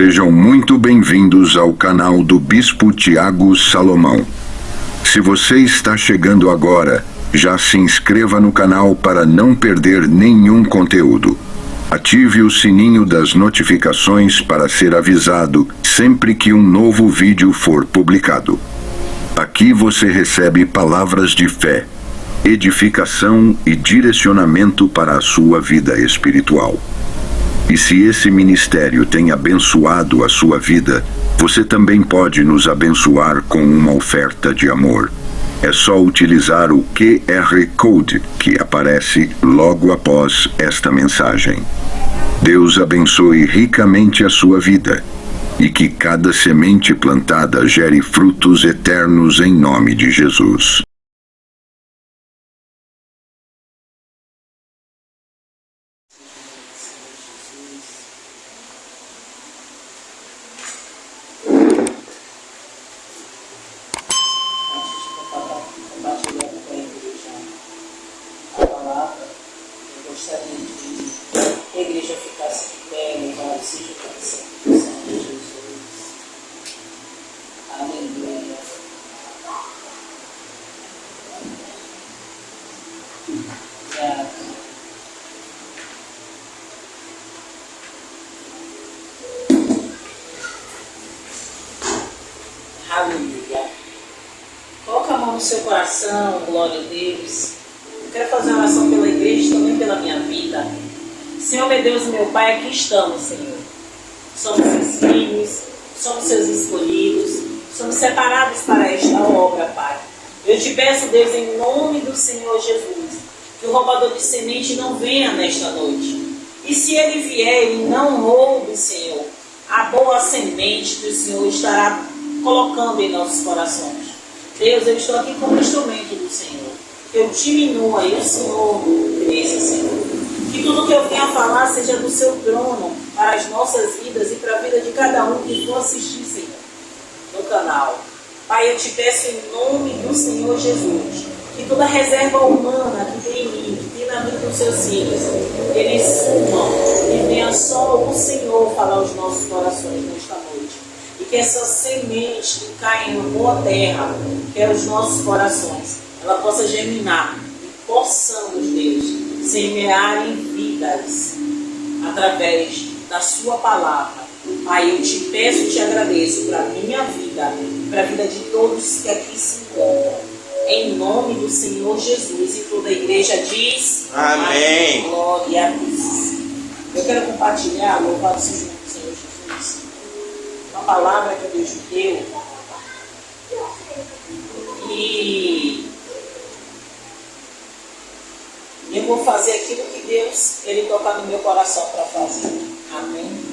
Sejam muito bem-vindos ao canal do Bispo Tiago Salomão. Se você está chegando agora, já se inscreva no canal para não perder nenhum conteúdo. Ative o sininho das notificações para ser avisado sempre que um novo vídeo for publicado. Aqui você recebe palavras de fé, edificação e direcionamento para a sua vida espiritual. E se esse ministério tem abençoado a sua vida, você também pode nos abençoar com uma oferta de amor. É só utilizar o QR Code que aparece logo após esta mensagem. Deus abençoe ricamente a sua vida e que cada semente plantada gere frutos eternos em nome de Jesus. Aleluia. Coloca a mão no seu coração, glória a Deus. Eu quero fazer uma oração pela igreja e também pela minha vida. Senhor, meu Deus e meu Pai, aqui estamos, Senhor. Somos seus filhos, somos seus escolhidos, somos separados para esta obra, Pai. Eu te peço, Deus, em nome do Senhor Jesus, que o roubador de semente não venha nesta noite. E se ele vier, ele não roube, Senhor, a boa semente que o Senhor estará colocando em nossos corações. Deus, eu estou aqui como instrumento do Senhor. Eu diminua e o Senhor cresça, Senhor. Que tudo que eu venha falar seja do seu trono para as nossas vidas e para a vida de cada um que for assistir, Senhor, no canal. Pai, eu te peço em nome do Senhor Jesus, que toda reserva humana que tem em mim, que tem na vida dos seus filhos, eles sumam e venha só o Senhor falar aos nossos corações nesta noite. E que essa semente que cai em boa terra, que é os nossos corações, ela possa germinar e possamos, Deus, semear em vidas através da sua palavra. Pai, eu te peço e te agradeço para a minha vida e para a vida de todos que aqui se encontram. Em nome do Senhor Jesus. E toda a igreja diz: Amém. Glória a Deus. Eu quero compartilhar, louvado seja o nome do Senhor Jesus, uma palavra que Deus me deu. E eu vou fazer aquilo que Deus, Ele toca no meu coração para fazer. Amém.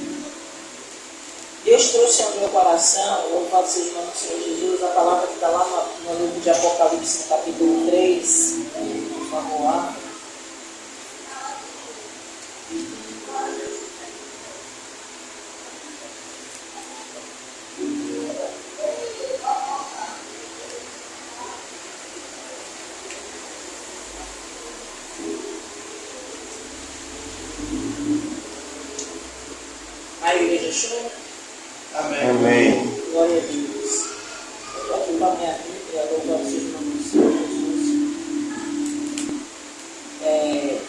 Deus trouxe ao meu coração, louvado seja o nome do Senhor Jesus, a palavra que está lá no livro de Apocalipse, no capítulo 3. Por favor, lá. A igreja chora. Amém. Amém. Glória a Deus. Eu estou aqui com a minha Bíblia, louvado seja o nome do Senhor Jesus.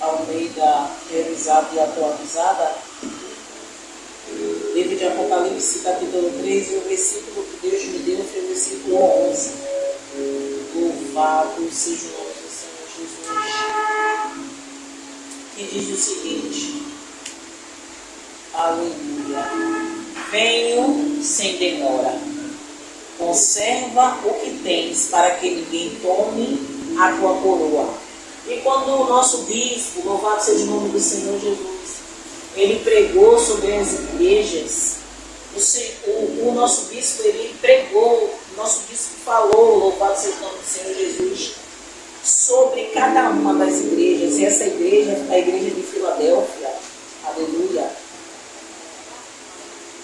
Almeida revisada e atualizada. Livro de Apocalipse, capítulo 3, e o versículo que Deus me deu foi o versículo 11. Louvado seja o nome do Senhor Jesus. Que diz o seguinte: Aleluia. Venho sem demora. Conserva o que tens, para que ninguém tome a tua coroa. E quando o nosso bispo, louvado seja o nome do Senhor Jesus, ele pregou sobre as igrejas, o nosso bispo, ele pregou, o nosso bispo falou, louvado seja o nome do Senhor Jesus, sobre cada uma das igrejas. E essa igreja, a igreja de Filadélfia, aleluia,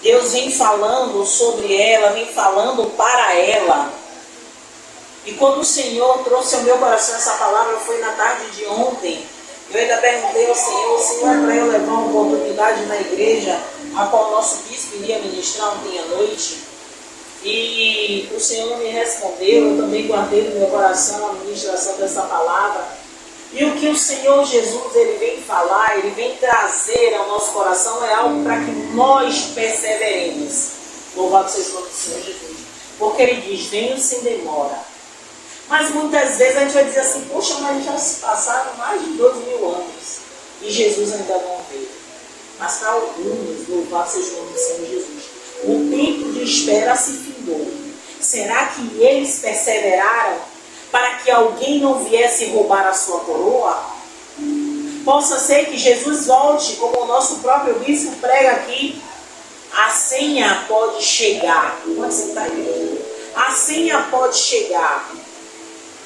Deus vem falando sobre ela, vem falando para ela. E quando o Senhor trouxe ao meu coração essa palavra, foi na tarde de ontem, Eu ainda perguntei ao Senhor se não é para eu levar uma oportunidade na igreja a qual o nosso bispo iria ministrar ontem à noite. E o Senhor não me respondeu. Eu também guardei no meu coração a ministração dessa palavra. E o que o Senhor Jesus ele vem falar, ele vem trazer ao nosso coração é algo para que nós perseveremos. Louvado seja o nome do Senhor Jesus. Porque ele diz, venho sem demora. Mas muitas vezes a gente vai dizer assim, poxa, mas já se passaram mais de 2000 anos e Jesus ainda não veio. Mas para alguns, louvado seja o nome do Senhor Jesus, o tempo de espera se findou. Será que eles perseveraram para que alguém não viesse roubar a sua coroa? Possa ser que Jesus volte, como o nosso próprio bispo prega aqui, a senha pode chegar. Pode sentar aí. A senha pode chegar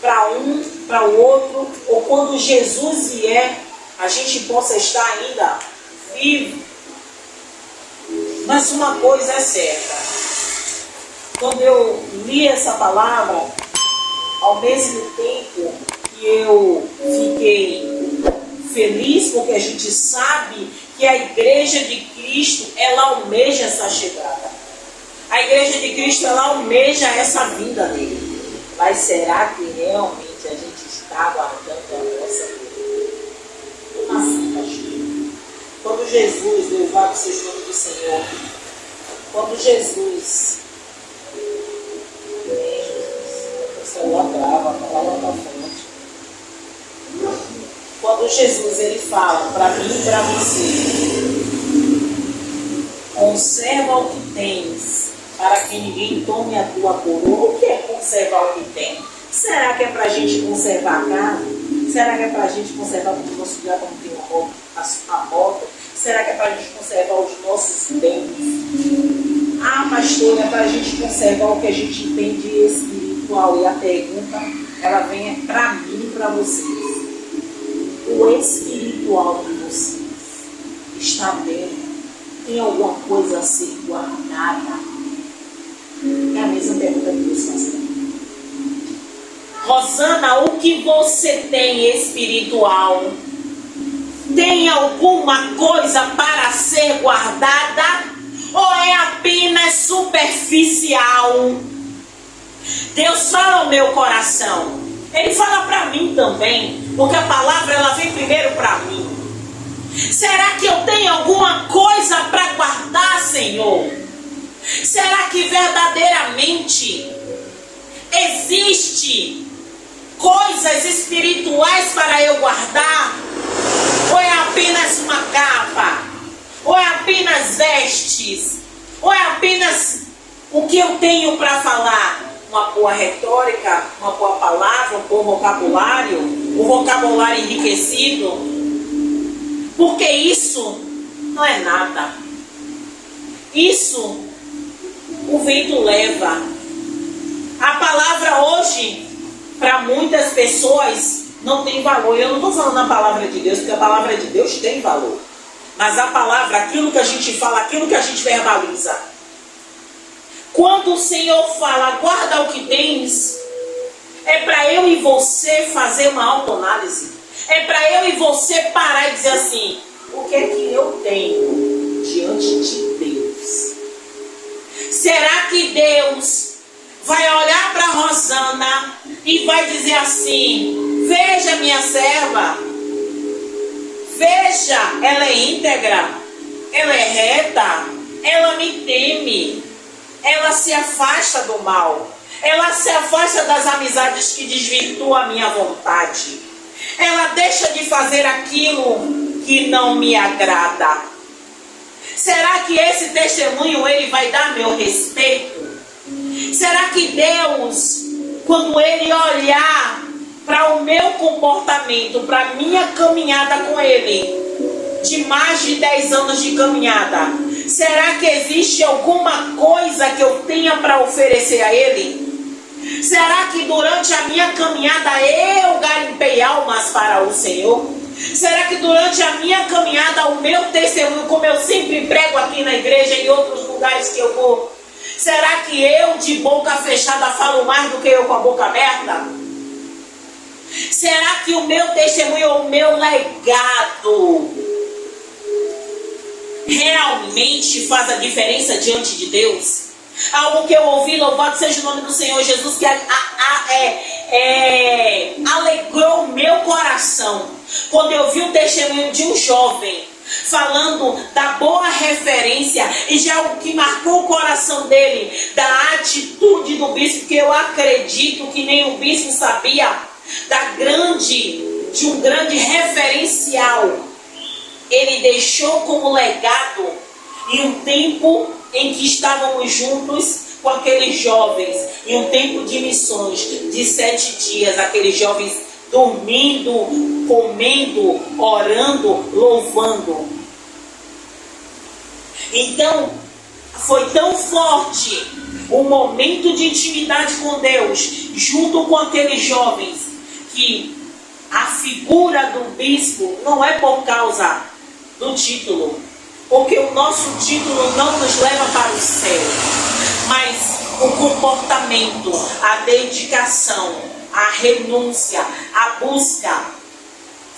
para um, para o outro, ou quando Jesus vier, a gente possa estar ainda vivo. Mas uma coisa é certa, quando eu li essa palavra, ao mesmo tempo que eu fiquei feliz, porque a gente sabe que a igreja de Cristo, ela almeja essa chegada. A igreja de Cristo, ela almeja essa vinda dele. Mas será que realmente a gente está aguardando a nossa vida? Como assim, pastor? Quando Jesus, louvado seja o nome do Senhor, quando Jesus, o celular trava, a palavra está forte. Quando Jesus ele fala para mim e para você, conserva o que tens, para que ninguém tome a tua coroa. O que é conservar o que tem? Será que é para a gente conservar a casa? Será que é para a gente conservar o nosso lugar como tem a moto? Será que é para a gente conservar os nossos bens? Ah, pastor, é para a gente conservar o que a gente tem de espiritual. E a pergunta, ela vem para mim e para vocês. O espiritual de vocês está bem? Tem alguma coisa a ser guardada? É a mesma pergunta que Deus faz. Rosana, o que você tem espiritual? Tem alguma coisa para ser guardada? Ou é apenas superficial? Deus fala ao meu coração. Ele fala para mim também, porque a palavra ela vem primeiro para mim. Será que eu tenho alguma coisa para guardar, Senhor? Será que verdadeiramente existe coisas espirituais para eu guardar? Ou é apenas uma capa? Ou é apenas vestes? Ou é apenas o que eu tenho para falar? Uma boa retórica, uma boa palavra, um bom vocabulário, um vocabulário enriquecido? Porque isso não é nada. Isso o vento leva. A palavra hoje, para muitas pessoas, não tem valor. Eu não estou falando a palavra de Deus, porque a palavra de Deus tem valor. Mas a palavra, aquilo que a gente fala, aquilo que a gente verbaliza. Quando o Senhor fala, guarda o que tens, é para eu e você fazer uma autoanálise. É para eu e você parar e dizer assim, o que é que eu tenho diante de Deus? Será que Deus vai olhar para Rosana e vai dizer assim, veja minha serva, veja, ela é íntegra, ela é reta, ela me teme, ela se afasta do mal, ela se afasta das amizades que desvirtuam a minha vontade, ela deixa de fazer aquilo que não me agrada. Será que esse testemunho ele vai dar meu respeito? Será que Deus, quando Ele olhar para o meu comportamento, para a minha caminhada com Ele, de mais de 10 anos de caminhada, será que existe alguma coisa que eu tenha para oferecer a Ele? Será que durante a minha caminhada eu garimpei almas para o Senhor? Será que durante a minha caminhada o meu testemunho, como eu sempre prego aqui na igreja e em outros lugares que eu vou, será que eu de boca fechada falo mais do que eu com a boca aberta? Será que o meu testemunho, o meu legado realmente faz a diferença diante de Deus? Algo que eu ouvi, louvado seja o nome do Senhor Jesus, que alegrou o meu coração quando eu vi o testemunho de um jovem falando da boa referência e já o que marcou o coração dele, da atitude do bispo, que eu acredito que nem o bispo sabia, de um grande referencial. Ele deixou como legado em um tempo em que estávamos juntos com aqueles jovens, em um tempo de missões de 7 dias, aqueles jovens dormindo, comendo, orando, louvando. Então, foi tão forte o momento de intimidade com Deus, junto com aqueles jovens, que a figura do bispo não é por causa do título, porque o nosso título não nos leva para o céu, mas o comportamento, a dedicação, a renúncia, a busca,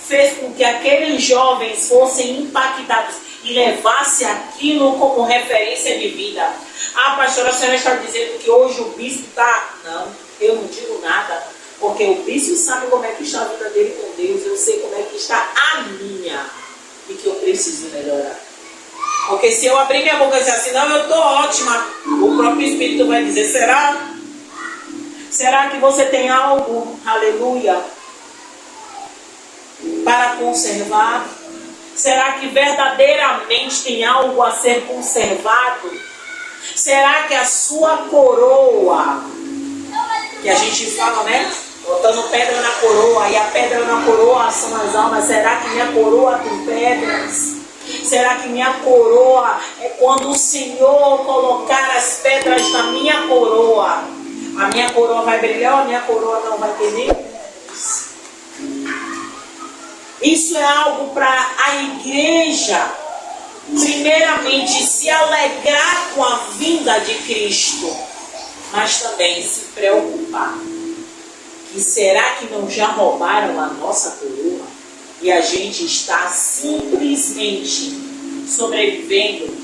fez com que aqueles jovens fossem impactados e levassem aquilo como referência de vida. Ah, pastora, a senhora está dizendo que hoje o bispo está... Não, eu não digo nada, porque o bispo sabe como é que está a vida dele com Deus, eu sei como é que está a minha, e que eu preciso melhorar. Porque se eu abrir minha boca e dizer assim, não, eu estou ótima, o próprio Espírito vai dizer, será? Será que você tem algo, aleluia, para conservar? Será que verdadeiramente tem algo a ser conservado? Será que a sua coroa, que a gente fala, né? Botando pedra na coroa, e a pedra na coroa são as almas. Será que minha coroa tem pedras? Será que minha coroa é quando o Senhor colocar as pedras na minha coroa? A minha coroa vai brilhar ou a minha coroa não vai ter nem pedras? Isso é algo para a igreja, primeiramente, se alegrar com a vinda de Cristo, mas também se preocupar. E será que não já roubaram a nossa coroa? E a gente está simplesmente sobrevivendo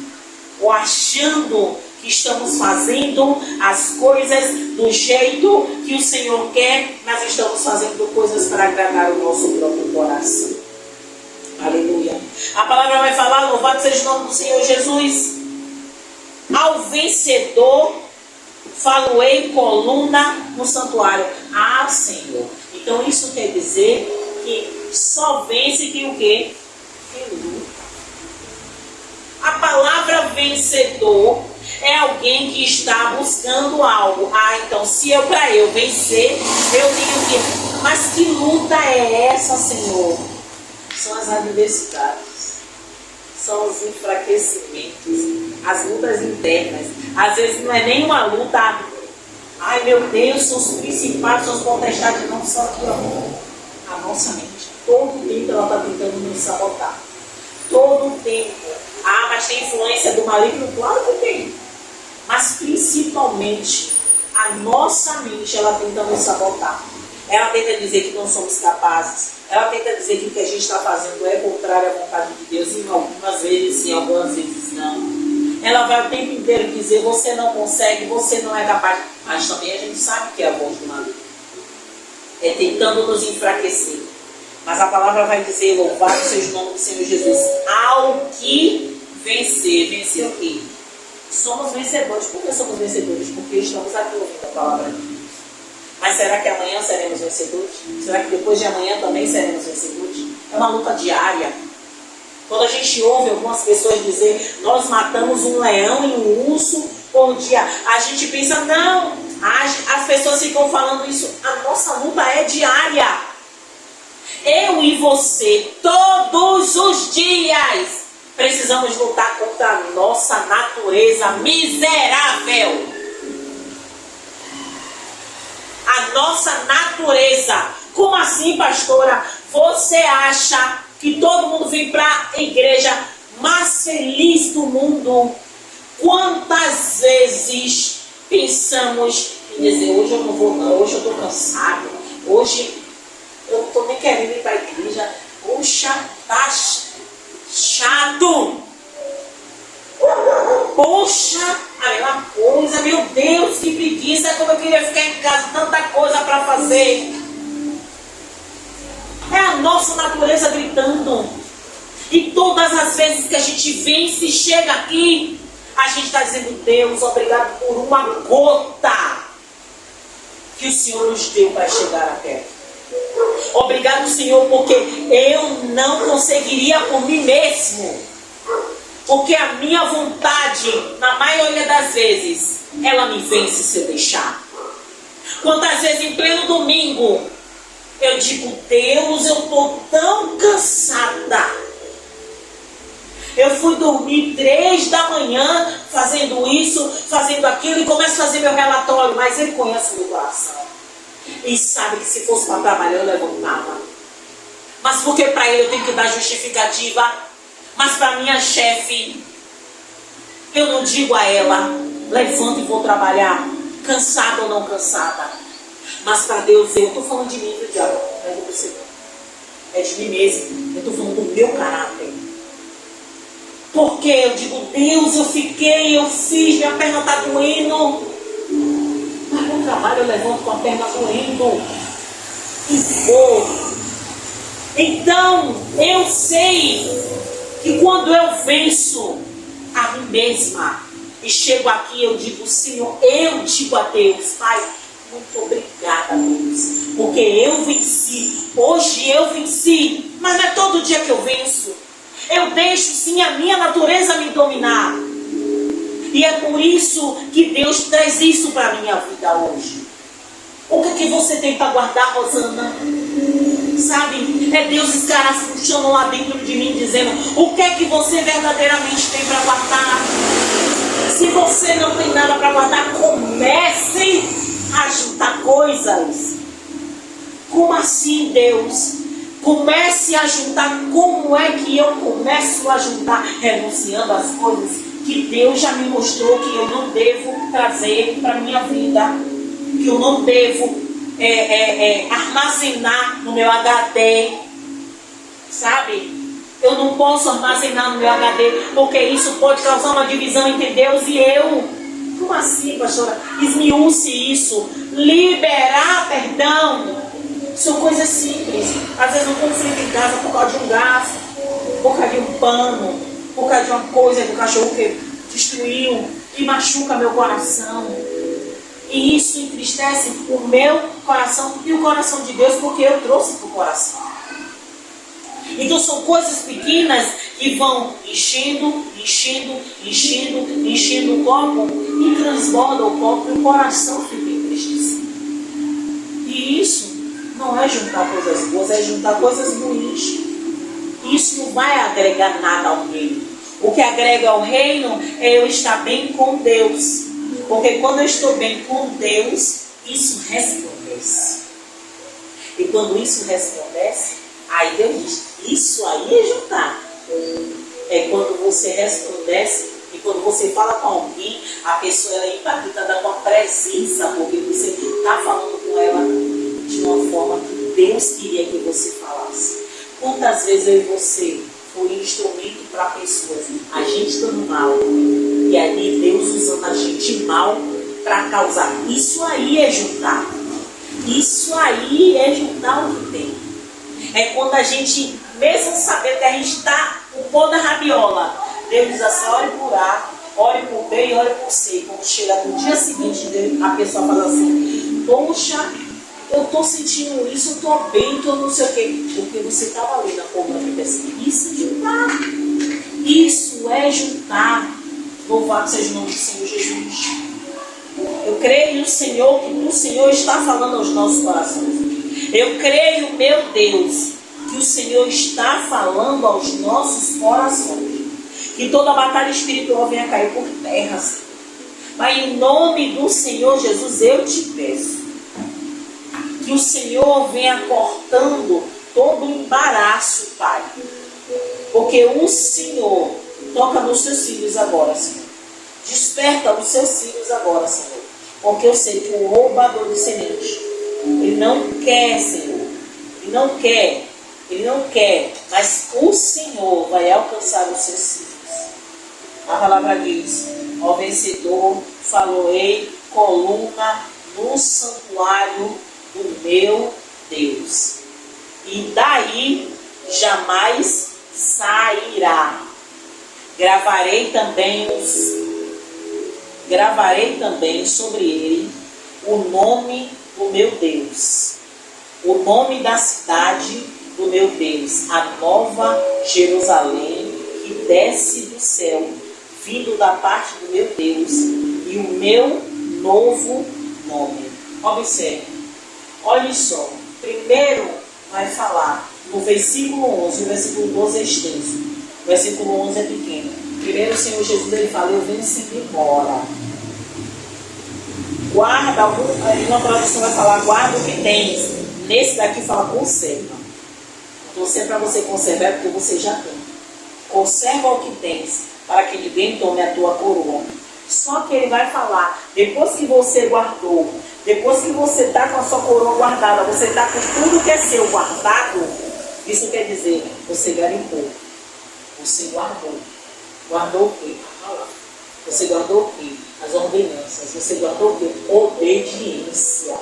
ou achando que estamos fazendo as coisas do jeito que o Senhor quer, mas estamos fazendo coisas para agradar o nosso próprio coração. Aleluia. A palavra vai falar, louvado seja o nome do Senhor Jesus. Ao vencedor faloei coluna no santuário. Ah, Senhor. Então isso quer dizer que só vence quem o quê? Quem luta. A palavra vencedor é alguém que está buscando algo. Ah, então se para eu vencer, eu tenho que... Mas que luta é essa, Senhor? São as adversidades, são os enfraquecimentos, as lutas internas. Às vezes não é nem uma luta, ai meu Deus, são os principais, são os contestados, não, só aqui, ó, a nossa mente. Todo tempo ela está tentando nos sabotar. Todo tempo. Ah, mas tem influência do maligno? Claro que tem. Mas principalmente a nossa mente, ela tenta nos sabotar. Ela tenta dizer que não somos capazes. Ela tenta dizer que o que a gente está fazendo é contrário à vontade de Deus. E algumas vezes sim, algumas vezes não. Ela vai o tempo inteiro dizer, você não consegue, você não é capaz. Mas também a gente sabe que é a voz do maligno. É tentando nos enfraquecer. Mas a palavra vai dizer, louvado seja o nome do Senhor Jesus. Ao que vencer. Vencer o quê? Somos vencedores. Por que somos vencedores? Porque estamos aqui ouvindo a palavra de Deus. Mas será que amanhã seremos vencedores? Será que depois de amanhã também seremos vencedores? É uma luta diária. Quando a gente ouve algumas pessoas dizer, nós matamos um leão e um urso por dia, a gente pensa, não, as pessoas ficam falando isso, a nossa luta é diária. Eu e você, todos os dias, precisamos lutar contra a nossa natureza miserável. A nossa natureza. Como assim, pastora? Você acha que todo mundo vem para a igreja mais feliz do mundo? Quantas vezes pensamos em dizer, hoje eu não vou não, hoje eu estou cansado, hoje Eu não estou nem querendo ir para a igreja. Poxa, tá chato. Poxa, aquela coisa, meu Deus, que preguiça, como eu queria ficar em casa, tanta coisa para fazer. É a nossa natureza gritando. E todas as vezes que a gente vence e chega aqui, a gente está dizendo: Deus, obrigado por uma gota que o Senhor nos deu para chegar até. Obrigado, Senhor, porque eu não conseguiria por mim mesmo. Porque a minha vontade, na maioria das vezes, ela me vence se eu deixar. Quantas vezes em pleno domingo, eu digo: Deus, eu estou tão cansada. Eu fui dormir 3 da manhã fazendo isso, fazendo aquilo, e começo a fazer meu relatório. Mas Ele conhece o meu coração. E sabe que se fosse para trabalhar, eu levantava. Mas porque para Ele eu tenho que dar justificativa. Mas para minha chefe, eu não digo a ela: levanta e vou trabalhar, cansada ou não cansada. Mas para Deus, eu estou falando de mim, do diabo, não é de você. É de mim mesmo. Eu estou falando do meu caráter. Porque eu digo: Deus, eu fiz, minha perna está doendo. Mas no trabalho eu levanto com a perna doendo. E vou. Então, eu sei que quando eu venço a mim mesma e chego aqui, eu digo: Senhor, eu digo a Deus: Pai, muito obrigada, Deus, porque eu venci. Hoje eu venci, mas não é todo dia que eu venço. Eu deixo sim a minha natureza me dominar. E é por isso que Deus traz isso para a minha vida hoje. O que você tem para guardar, Rosana? Sabe? É Deus escarafuchando lá dentro de mim, dizendo: o que é que você verdadeiramente tem para guardar? Se você não tem nada para guardar, comece a juntar coisas. Como assim, Deus? Comece a juntar. Como é que eu começo a juntar? Renunciando às coisas que Deus já me mostrou que eu não devo trazer para a minha vida, que eu não devo armazenar no meu HD, sabe? Eu não posso armazenar no meu HD, porque isso pode causar uma divisão entre Deus e eu. Como assim, pastora? Esmiúce isso. Liberar perdão são coisas simples. Às vezes um conflito em casa por causa de um gasto, por causa de um pano, por causa de uma coisa do cachorro que destruiu e machuca meu coração. E isso entristece o meu coração e o coração de Deus, porque eu trouxe para o coração. Então são coisas pequenas que vão enchendo o copo e transborda o copo e o coração fica entristecido. E isso não é juntar coisas boas, é juntar coisas ruins. Isso não vai agregar nada ao reino. O que agrega ao reino é eu estar bem com Deus. Porque quando eu estou bem com Deus, isso resplandece. E quando isso resplandece, aí Deus diz: isso aí é juntar. É quando você resplandece e quando você fala com alguém, a pessoa ela impacta da tua presença, porque você está falando com ela de uma forma que Deus queria que você falasse. Quantas vezes eu e você foi instrumento para pessoas, a gente estando mal, e ali Deus usando a gente mal para causar. Isso aí é juntar. Isso aí é juntar o que tem. É quando a gente, mesmo sabendo que a gente está o pó da rabiola, Deus diz assim: ore por A, ore por B e ore por C. Quando chega no dia seguinte, a pessoa fala assim: poxa, eu estou sentindo isso, eu estou bem, estou não sei o quê. Porque você estava ali na coluna de pesquisa. Isso é juntar. Isso é juntar. Louvado seja o nome do Senhor Jesus. Eu creio, Senhor, que o Senhor está falando aos nossos corações. Eu creio, meu Deus, que o Senhor está falando aos nossos corações. Que toda batalha espiritual venha cair por terra, Senhor. Mas em nome do Senhor Jesus, eu te peço que o Senhor venha cortando todo o embaraço, Pai. Porque o Senhor toca nos seus filhos agora, Senhor. Desperta os seus filhos agora, Senhor. Porque eu sei que o roubador de semente, ele não quer, Senhor, Ele não quer, mas o Senhor vai alcançar os seus filhos. A palavra diz: ao vencedor faloei coluna no santuário do meu Deus, e daí jamais sairá. Gravarei também sobre ele o nome do meu Deus, o nome da cidade do meu Deus, a nova Jerusalém que desce do céu, vindo da parte do meu Deus, e o meu novo nome. Observe, olhe só. Primeiro vai falar no versículo 11, o versículo 12 é extenso, o versículo 11 é pequeno. Primeiro o Senhor Jesus ele fala: eu venho sempre embora. Guarda, em uma tradução vai falar: guarda o que tens. Nesse daqui fala: conserva. Então se é para você conservar, é porque você já tem. Conserva o que tens, para que ninguém tome a tua coroa. Só que ele vai falar, depois que você guardou, depois que você está com a sua coroa guardada, você está com tudo que é seu guardado, isso quer dizer, você garimpou, você guardou. Guardou o quê? Você guardou o quê? As ordenanças. Você guardou o quê? Obediência.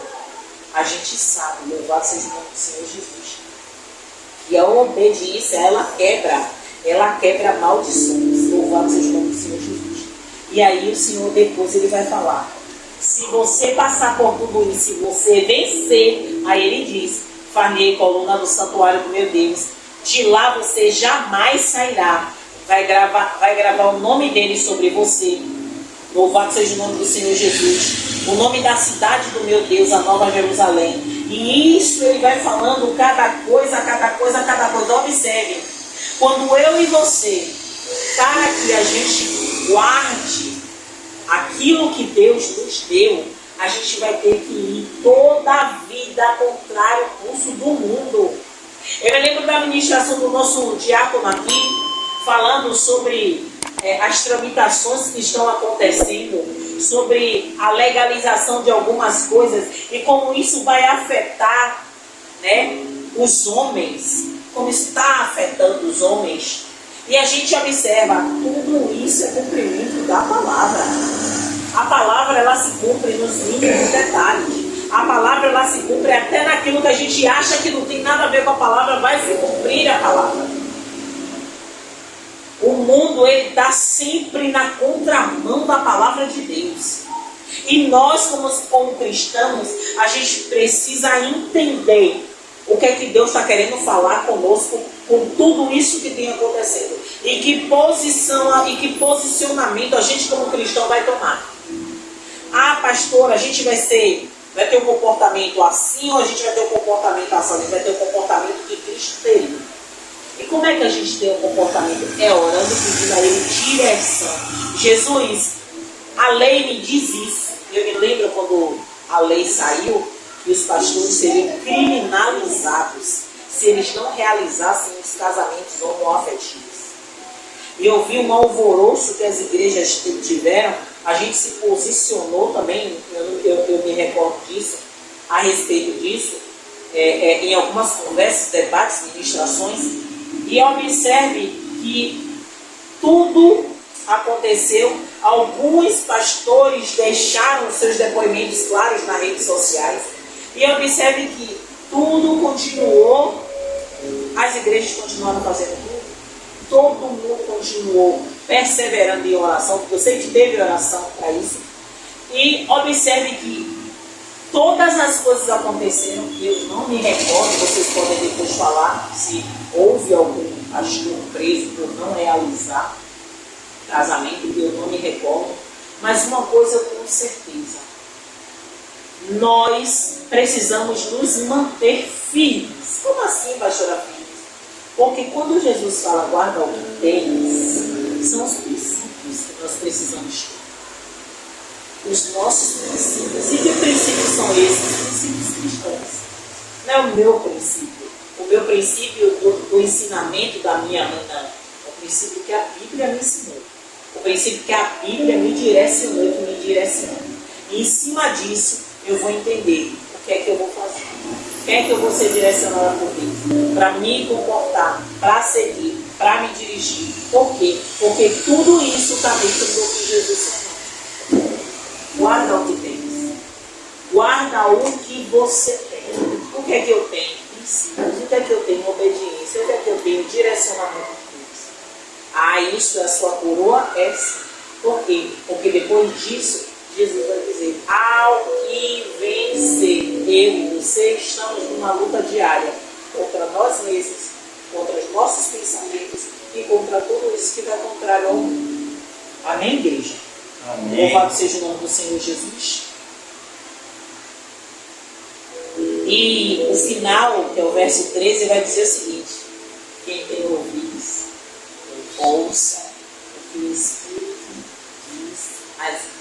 A gente sabe, louvado seja o nome do Senhor Jesus. E a obediência, ela quebra maldições. Louvado seja o nome do Senhor Jesus. E aí o Senhor depois ele vai falar: se você passar por tudo isso, se você vencer, aí ele diz: farnei coluna do santuário do meu Deus, de lá você jamais sairá. Vai gravar o nome dele sobre você. Louvado seja o nome do Senhor Jesus. O nome da cidade do meu Deus, a nova Jerusalém. E isso ele vai falando cada coisa. Observe, quando eu e você, para que a gente guarde aquilo que Deus nos deu, a gente vai ter que ir toda a vida contrário ao curso do mundo. Eu me lembro da ministração do nosso diácono aqui, falando sobre as tramitações que estão acontecendo, sobre a legalização de algumas coisas e como isso vai afetar, né, os homens, como isso está afetando os homens. E a gente observa, tudo isso é cumprimento da palavra. A palavra ela se cumpre nos mínimos detalhes. A palavra ela se cumpre até naquilo que a gente acha que não tem nada a ver com a palavra, vai se cumprir a palavra. O mundo ele está sempre na contramão da palavra de Deus. E nós, como cristãos, a gente precisa entender o que é que Deus está querendo falar conosco com tudo isso que tem acontecendo. E que posição e que posicionamento a gente como cristão vai tomar. Ah, pastor, a gente vai ter um comportamento assim ou a gente vai ter um comportamento assim? A gente vai ter um comportamento que Cristo teria. E como é que a gente tem um comportamento? É orando e pedindo a Ele direção. Jesus, a lei me diz isso. Eu me lembro quando a lei saiu, que os pastores seriam criminalizados se eles não realizassem os casamentos homoafetivos. E eu vi um alvoroço que as igrejas tiveram. A gente se posicionou também, eu me recordo disso, a respeito disso, em algumas conversas, debates, ministrações. E observe que tudo aconteceu. Alguns pastores deixaram seus depoimentos claros nas redes sociais. E observe que tudo continuou. As igrejas continuaram fazendo tudo. Todo mundo continuou perseverando em oração, porque eu sei que teve oração para isso. E observe que todas as coisas aconteceram, eu não me recordo, vocês podem depois falar se houve algum pastor preso por não realizar casamento, que eu não me recordo. Mas uma coisa eu tenho certeza: nós precisamos nos manter firmes. Como assim, pastora firmes? Porque quando Jesus fala guarda o que tens, são os princípios que nós precisamos ter. Os nossos princípios. E que princípios são esses? Princípios cristãos. Não é o meu princípio. O meu princípio do ensinamento da minha mãe, não. É o princípio que a Bíblia me ensinou. O princípio que a Bíblia me direcionou, E em cima disso, eu vou entender o que é que eu vou fazer. Quem é que eu vou ser direcionada por Deus? Para me comportar, para seguir, para me dirigir. Por quê? Porque tudo isso está dentro do que Jesus falou. Guarda o que tens. Guarda o que você tem. O que é que eu tenho? Princípios. O que é que eu tenho? Obediência. O que é que eu tenho? Direcionamento de Deus. Ah, isso é a sua coroa? É sim. Por quê? Porque depois disso, Jesus vai dizer: ao que vencer, eu e você estamos numa luta diária contra nós mesmos, contra os nossos pensamentos e contra tudo isso que vai contrário ao mundo. Amém, igreja? Amém. Louvado seja o nome do Senhor Jesus. E o final, que é o verso 13, vai dizer o seguinte: quem tem ouvidos, ouça o que o Espírito diz às igrejas.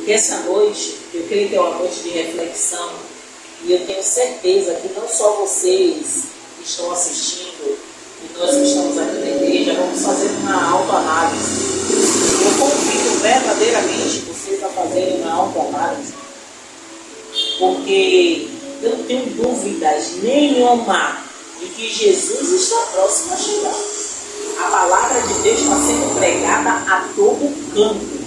Que essa noite, eu creio que é uma noite de reflexão, e eu tenho certeza que não só vocês que estão assistindo, e nós que estamos aqui na igreja, vamos fazer uma autoanálise. Eu convido verdadeiramente vocês a fazerem uma autoanálise, porque eu não tenho dúvidas nenhuma de que Jesus está próximo a chegar. A palavra de Deus está sendo pregada a todo canto,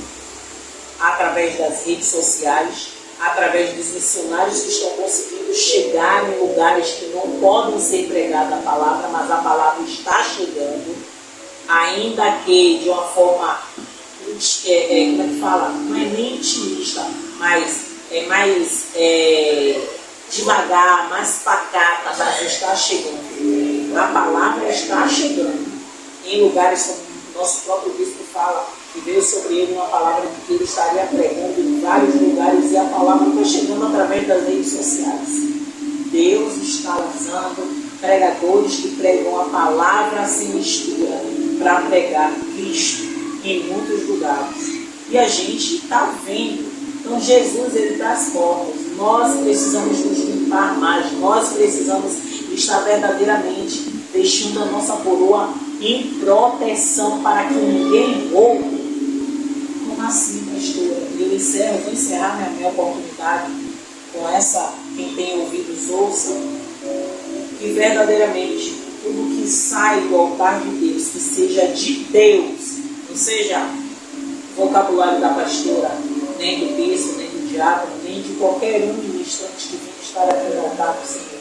através das redes sociais, através dos missionários que estão conseguindo chegar em lugares que não podem ser pregada a palavra, mas a palavra está chegando, ainda que de uma forma, como é que fala? Não é nem intimista, mas é mais devagar, mais pacata, mas está chegando. A palavra está chegando em lugares como o nosso próprio bispo fala, que veio sobre ele uma palavra de que ele estaria pregando em vários lugares, e a palavra está chegando através das redes sociais. Deus está usando pregadores que pregam a palavra sem mistura para pregar Cristo em muitos lugares. E a gente está vendo. Então Jesus, ele dá as portas. Nós precisamos nos limpar mais. Nós precisamos estar verdadeiramente deixando a nossa coroa em proteção para que ninguém roube. Como assim, pastora? Eu vou encerrar minha oportunidade com essa, quem tem ouvidos ouça, que verdadeiramente tudo que sai do altar de Deus, que seja de Deus, não seja vocabulário da pastora, nem do bispo, nem do diácono, nem de qualquer um ministrante que venha estar aqui no altar do Senhor,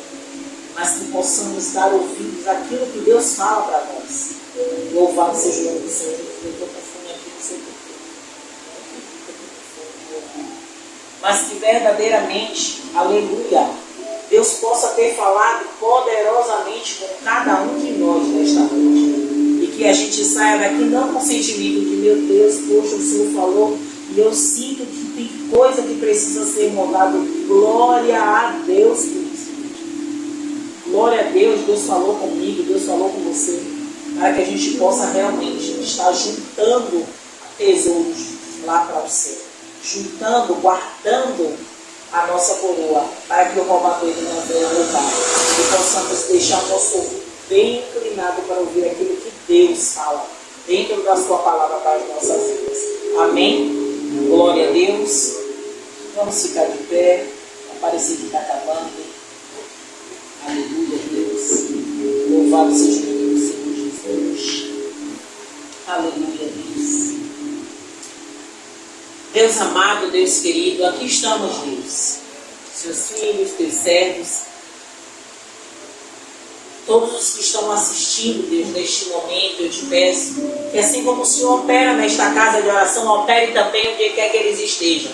mas que possamos dar ouvidos àquilo que Deus fala para nós. Louvado seja o nome do Senhor. Eu estou com fome aqui, não sei porquê. Mas que verdadeiramente, aleluia, Deus possa ter falado poderosamente com cada um de nós nesta noite. E que a gente saia daqui não com o sentimento de: meu Deus, poxa, o Senhor falou e eu sinto que tem coisa que precisa ser mudada. Glória a Deus por isso. Glória a Deus, Deus falou comigo, Deus falou com você, para que a gente possa realmente estar juntando tesouros lá para o céu, juntando, guardando a nossa coroa, para que o roubador não venha roubar, e possamos deixar o nosso ouvido bem inclinado para ouvir aquilo que Deus fala dentro da sua palavra para as nossas vidas. Amém? Glória a Deus. Vamos ficar de pé. Parecer que está acabando. Aleluia, Deus. Louvado seja o nome do Senhor Jesus. Aleluia, Deus. Deus amado, Deus querido, aqui estamos, Deus. Seus filhos, teus servos, todos os que estão assistindo, Deus, neste momento, eu te peço que assim como o Senhor opera nesta casa de oração, opere também onde quer que eles estejam.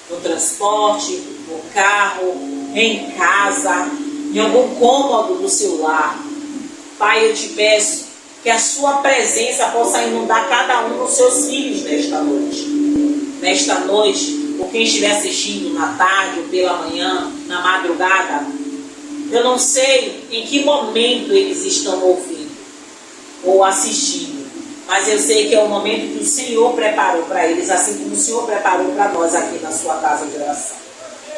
No transporte, no carro, em casa, em algum cômodo do seu lar. Pai, eu te peço que a sua presença possa inundar cada um dos seus filhos nesta noite. Nesta noite, por quem estiver assistindo na tarde ou pela manhã, na madrugada, eu não sei em que momento eles estão ouvindo ou assistindo, mas eu sei que é o momento que o Senhor preparou para eles, assim como o Senhor preparou para nós aqui na sua casa de oração.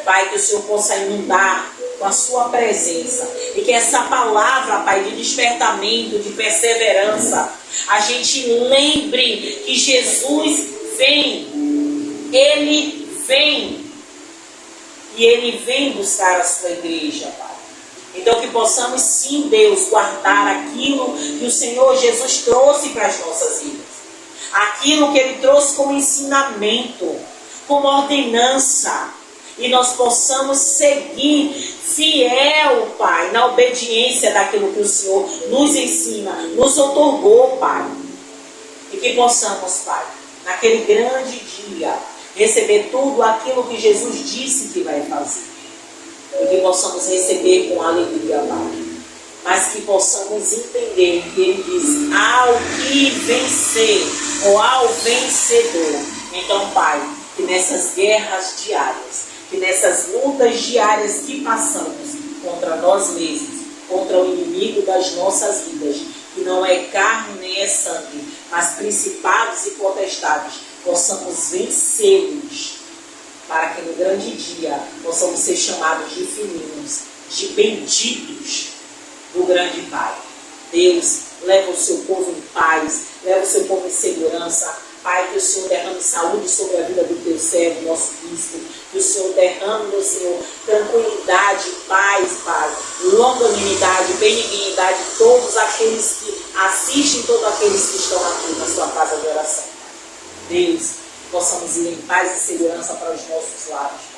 Pai, que o Senhor possa inundar com a sua presença, e que essa palavra, Pai, de despertamento, de perseverança, a gente lembre que Jesus vem, Ele vem, E Ele vem buscar a sua igreja, Pai. Então que possamos sim, Deus, guardar aquilo que o Senhor Jesus trouxe para as nossas vidas. Aquilo que Ele trouxe como ensinamento, como ordenança. E nós possamos seguir fiel, Pai, na obediência daquilo que o Senhor nos ensina, nos outorgou, Pai. E que possamos, Pai, naquele grande dia, receber tudo aquilo que Jesus disse que vai fazer. E que possamos receber com alegria, Pai. Mas que possamos entender que Ele diz, ao que vencer, ou ao vencedor. Então, Pai, que nessas guerras diárias, que nessas lutas diárias que passamos contra nós mesmos, contra o inimigo das nossas vidas, que não é carne nem é sangue, mas principados e potestades, possamos vencê-los, para que no grande dia possamos ser chamados de filhinhos, de benditos do grande Pai. Deus, leva o seu povo em paz, leva o seu povo em segurança. Pai, que o Senhor derrame saúde sobre a vida do teu servo, nosso bispo. Que o Senhor derrame, meu Senhor, tranquilidade, paz, Pai, longanimidade, benignidade, todos aqueles que assistem, todos aqueles que estão aqui na sua casa de oração. Deus, possamos ir em paz e segurança para os nossos lares.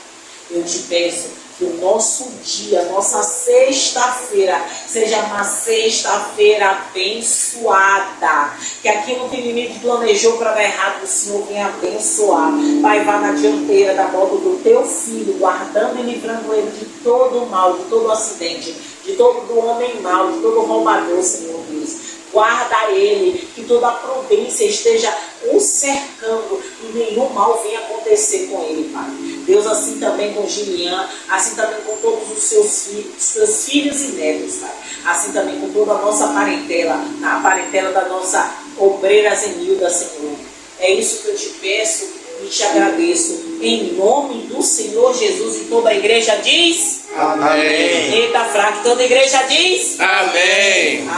Eu te peço que o nosso dia, nossa sexta-feira, seja uma sexta-feira abençoada. Que aquilo que o inimigo planejou para dar errado, o Senhor venha abençoar. Pai, vá na dianteira da moto do teu filho, guardando e livrando ele de todo o mal, de todo o acidente, de todo o homem mau, de todo o roubador, Senhor Deus. Guarda ele, que toda a prudência esteja o cercando e nenhum mal venha acontecer com ele, Pai. Deus, assim também com Gilian, assim também com todos os seus filhos e netos, Pai. Assim também com toda a nossa parentela, a parentela da nossa obreira Zenilda, Senhor. É isso que eu te peço e te agradeço. Em nome do Senhor Jesus, e toda a igreja diz? Amém. Eita, fraco, toda a igreja diz? Amém.